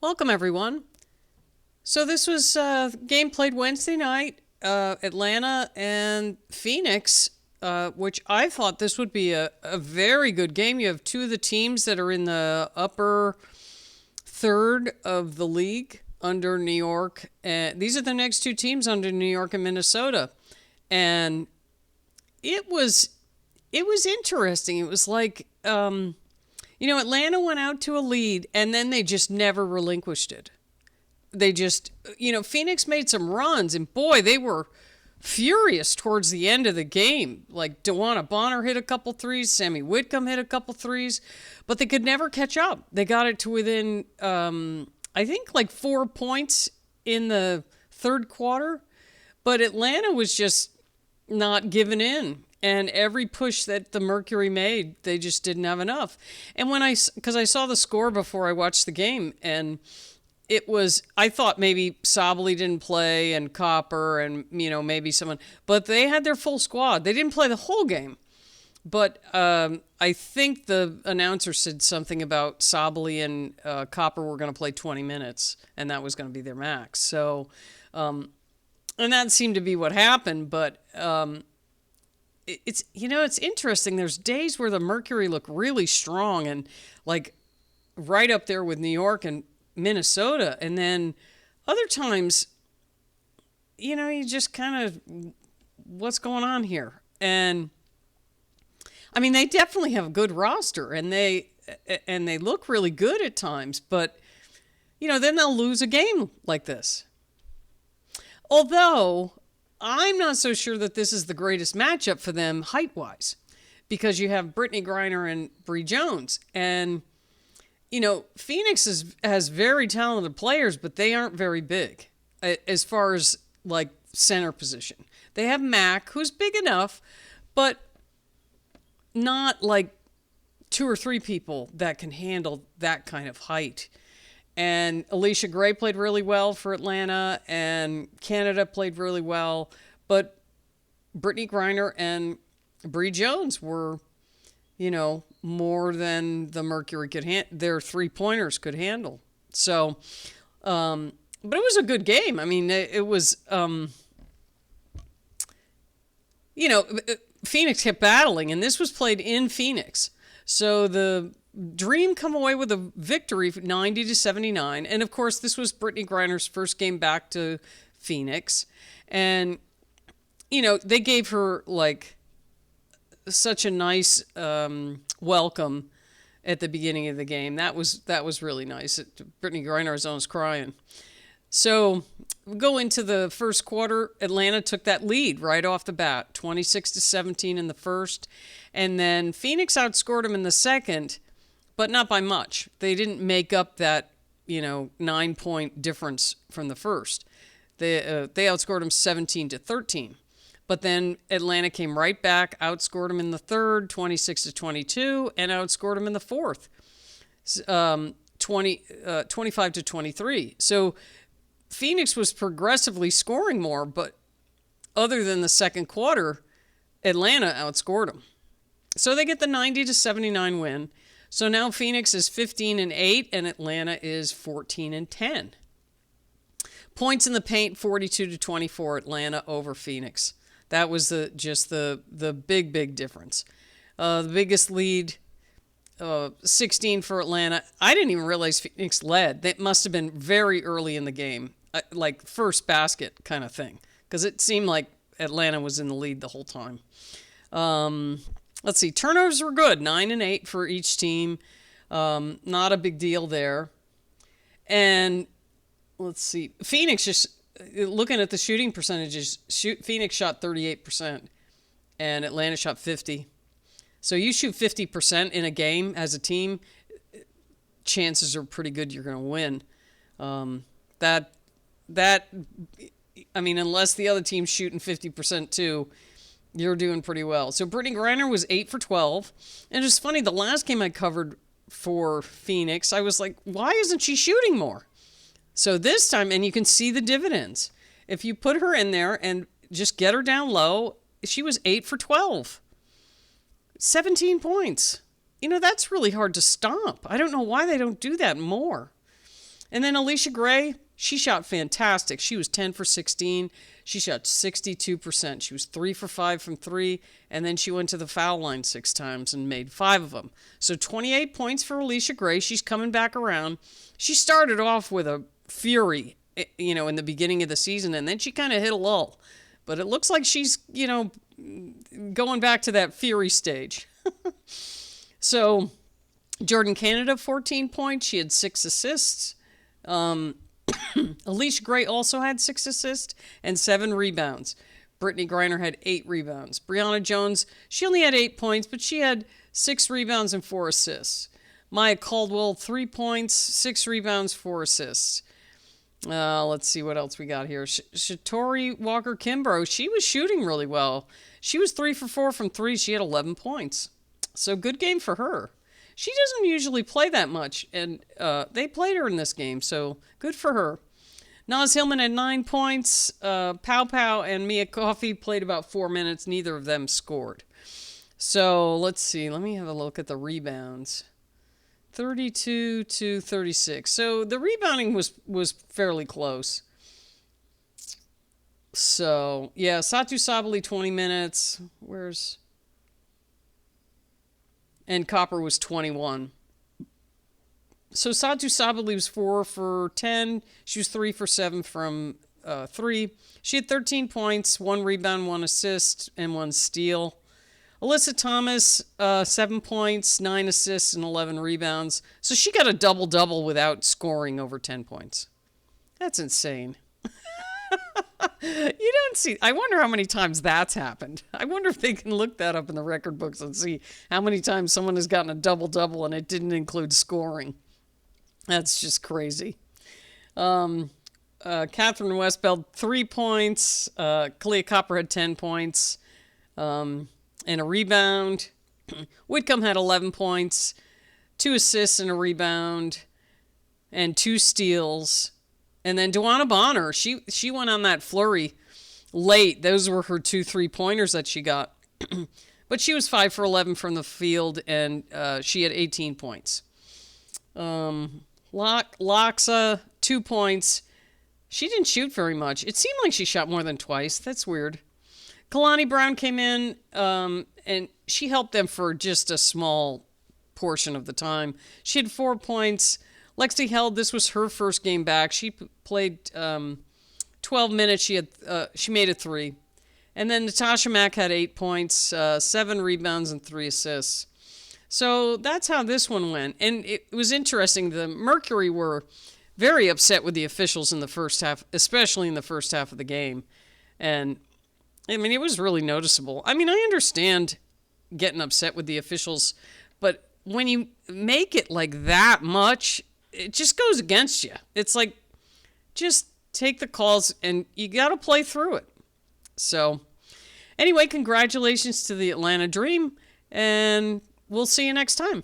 Welcome, everyone. So this was game played Wednesday night, Atlanta and Phoenix, which I thought this would be a very good game. You have two of the teams that are in the upper third of the league under New York. And these are the next two teams under New York and Minnesota. And it was interesting. It was like, Atlanta went out to a lead and then they just never relinquished it. They just, Phoenix made some runs, and boy, they were furious towards the end of the game. Like, DeWanna Bonner hit a couple threes, Sammy Whitcomb hit a couple threes, but they could never catch up. They got it to within, I think, like 4 points in the third quarter, but Atlanta was just not giving in. And every push that the Mercury made, they just didn't have enough. And because I saw the score before I watched the game, and I thought maybe Sabally didn't play and Copper and, maybe someone, but they had their full squad. They didn't play the whole game. But I think the announcer said something about Sabally and Copper were going to play 20 minutes, and that was going to be their max. So, and that seemed to be what happened, but it's interesting. There's days where the Mercury look really strong and like right up there with New York and Minnesota, and then other times, you just kind of, what's going on here? And I mean, they definitely have a good roster, and they look really good at times, but then they'll lose a game like this. Although I'm not so sure that this is the greatest matchup for them height-wise, because you have Brittany Griner and Bree Jones, and Phoenix has very talented players, but they aren't very big as far as like center position. They have Mac, who's big enough, but not like two or three people that can handle that kind of height. And Allisha Gray played really well for Atlanta, and Canada played really well, but Brittany Griner and Bree Jones were, more than the Mercury could their three-pointers could handle. So, but it was a good game. I mean, it was, Phoenix kept battling, and this was played in Phoenix. So the Dream come away with a victory, 90-79. And, of course, this was Brittany Griner's first game back to Phoenix. And, they gave her, like, such a nice welcome at the beginning of the game. That was really nice. Brittany Griner was almost crying. So we'll go into the first quarter. Atlanta took that lead right off the bat, 26-17 in the first. And then Phoenix outscored them in the second, but not by much. They didn't make up that, 9-point difference from the first. They outscored them 17-13. But then Atlanta came right back, outscored them in the third, 26-22, and outscored them in the fourth, 25-23. So Phoenix was progressively scoring more, but other than the second quarter, Atlanta outscored them. So they get the 90-79 win. So now Phoenix is 15-8, and Atlanta is 14-10. Points in the paint, 42-24, Atlanta over Phoenix. That was the big difference. The biggest lead, 16 for Atlanta. I didn't even realize Phoenix led. That must have been very early in the game, like first basket kind of thing, because it seemed like Atlanta was in the lead the whole time. Let's see. Turnovers were good, 9 and 8 for each team. Not a big deal there. And let's see. Phoenix just, looking at the shooting percentages, Phoenix shot 38% and Atlanta shot 50%. So you shoot 50% in a game as a team, chances are pretty good you're going to win. Unless the other team's shooting 50% too, you're doing pretty well. So Brittany Griner was 8 for 12. And it's funny, the last game I covered for Phoenix, I was like, why isn't she shooting more? So this time, and you can see the dividends. If you put her in there and just get her down low, she was 8 for 12. 17 points. That's really hard to stop. I don't know why they don't do that more. And then Allisha Gray, she shot fantastic. She was 10 for 16. She shot 62%. She was 3 for 5 from 3. And then she went to the foul line 6 times and made 5 of them. So 28 points for Allisha Gray. She's coming back around. She started off with a fury, in the beginning of the season, and then she kind of hit a lull. But it looks like she's, going back to that fury stage. So Jordan Canada, 14 points. She had 6 assists. Allisha Gray also had 6 assists and 7 rebounds. Brittany Griner had 8 rebounds. Brianna Jones, she only had 8 points, but she had 6 rebounds and 4 assists. Maya Caldwell, 3 points, 6 rebounds, 4 assists. Let's see what else we got here. Shatori Walker-Kimbrough, she was shooting really well. She was 3 for 4 from 3. She had 11 points. So good game for her. She doesn't usually play that much, and they played her in this game, so good for her. Naz Hillman had 9 points. Pow Pow and Mia Coffey played about 4 minutes. Neither of them scored. So let's see. Let me have a look at the rebounds. 32 to 36. So the rebounding was fairly close. So, yeah, Satu Sabali 20 minutes. And Copper was 21. So Satu Sabali was 4 for 10. She was 3 for 7 from 3. She had 13 points, 1 rebound, 1 assist, and 1 steal. Alyssa Thomas, 7 points, 9 assists, and 11 rebounds. So she got a double-double without scoring over 10 points. That's insane. You don't see... I wonder how many times that's happened. I wonder if they can look that up in the record books and see how many times someone has gotten a double-double and it didn't include scoring. That's just crazy. Catherine Westbeld, 3 points. Kalia Copper had 10 points. And a rebound. Whitcomb had 11 points, 2 assists and a rebound, and 2 steals. And then Dewana Bonner, she went on that flurry late. Those were her 2 3-pointers that she got. But she was 5 for 11 from the field, and she had 18 points. Loxa, 2 points. She didn't shoot very much. It seemed like she shot more than twice. That's weird. Kalani Brown came in, and she helped them for just a small portion of the time. She had 4 points. Lexi Held, this was her first game back. She played 12 minutes. She made a 3. And then Natasha Mack had 8 points, 7 rebounds, and 3 assists. So that's how this one went. And it was interesting. The Mercury were very upset with the officials in the first half, especially in the first half of the game. And, I mean, it was really noticeable. I mean, I understand getting upset with the officials, but when you make it like that much, it just goes against you. It's like, just take the calls and you got to play through it. So, anyway, congratulations to the Atlanta Dream, and we'll see you next time.